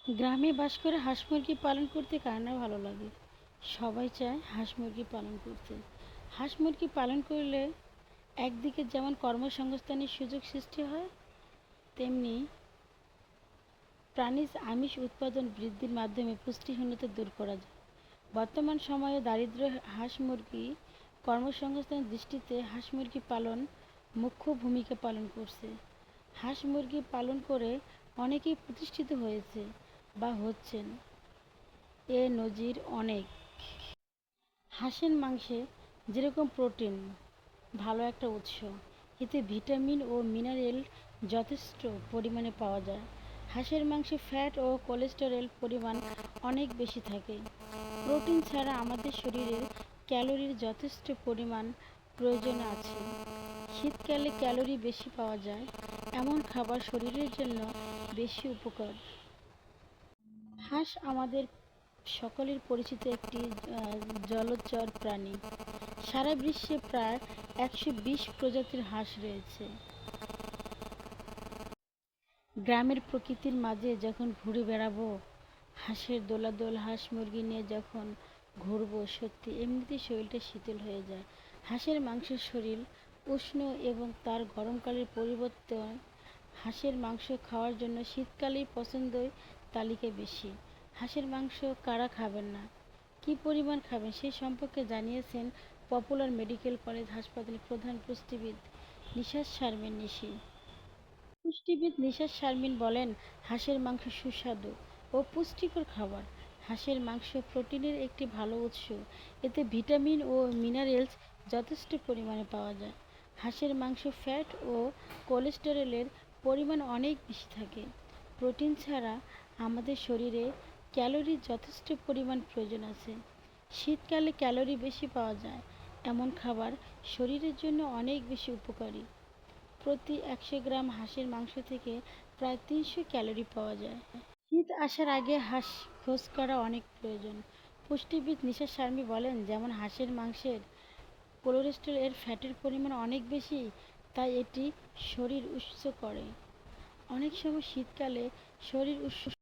গ্রামে বাস করে হাঁস মুরগি পালন করতে কার না ভালো লাগে। সবাই চায় হাঁস মুরগি পালন করতে। হাঁস মুরগি পালন করলে একদিকে যেমন কর্মসংস্থানের সুযোগ সৃষ্টি হয়, তেমনি প্রাণীজ আমিষ উৎপাদন বৃদ্ধির মাধ্যমে পুষ্টিহীনতা দূর করা যায়। বর্তমান সময়ে দারিদ্র হাঁস মুরগি কর্মসংস্থানের দৃষ্টিতে হাঁস মুরগি পালন মুখ্য ভূমিকা পালন করছে। হাঁস মুরগি পালন করে অনেকেই প্রতিষ্ঠিত হয়েছে বা হচ্ছেন। এ নজির অনেক। হাঁসের মাংসে যেরকম প্রোটিন ভালো একটা উৎস, এতে ভিটামিন ও মিনারেল যথেষ্ট পরিমাণে পাওয়া যায়। হাঁসের মাংসে ফ্যাট ও কোলেস্টেরল পরিমাণ অনেক বেশি থাকে। প্রোটিন ছাড়া আমাদের শরীরে ক্যালোরির যথেষ্ট পরিমাণ প্রয়োজন আছে। শীতকালে ক্যালোরি বেশি পাওয়া যায় এমন খাবার শরীরের জন্য বেশি উপকার। হাঁস আমাদের সকলের পরিচিত একটি জলচর প্রাণী। সারা বিশ্বে প্রায় 120 প্রজাতির হাঁস রয়েছে। গ্রামের প্রকৃতির মাঝে যখন ঘুরে বেড়াবো, হাঁসের দোলাদোল হাঁস মুরগি নিয়ে যখন ঘুরবো, সত্যি এমনিতেই শরীরটা শীতল হয়ে যায়। হাঁসের মাংসের শরীর উষ্ণ এবং তার গরমকালের পরিবর্তন হাঁসের মাংস খাওয়ার জন্য শীতকালেই পছন্দের তালিকায় বেশি। হাঁসের মাংস কারা খাবেন না, কী পরিমাণ খাবেন সে সম্পর্কে জানিয়েছেন পপুলার মেডিকেল কলেজ হাসপাতালের প্রধান পুষ্টিবিদ নিশাত শারমিন নিশি। পুষ্টিবিদ নিশাত শারমিন বলেন, হাঁসের মাংস সুস্বাদু ও পুষ্টিকর খাবার। হাঁসের মাংস প্রোটিনের একটি ভালো উৎস, এতে ভিটামিন ও মিনারেলস যথেষ্ট পরিমাণে পাওয়া যায়। হাঁসের মাংস ফ্যাট ও কোলেস্টেরলের পরিমাণ অনেক বেশি থাকে। প্রোটিন ছাড়া আমাদের শরীরে ক্যালোরির যথেষ্ট পরিমাণ প্রয়োজন আছে। শীতকালে ক্যালোরি বেশি পাওয়া যায় এমন খাবার শরীরের জন্য অনেক বেশি উপকারী। প্রতি 100 গ্রাম হাঁসের মাংস থেকে প্রায় 300 ক্যালোরি পাওয়া যায়। শীত আসার আগে হাঁস খোঁজ করা অনেক প্রয়োজন। পুষ্টিবিদ নিশা শারমি বলেন, যেমন হাঁসের মাংসের কোলেস্টেরল এর ফ্যাটের পরিমাণ অনেক বেশি, তাই এটি শরীর উষ্ণ করে। অনেক সময় শীতকালে শরীর উষ্ণ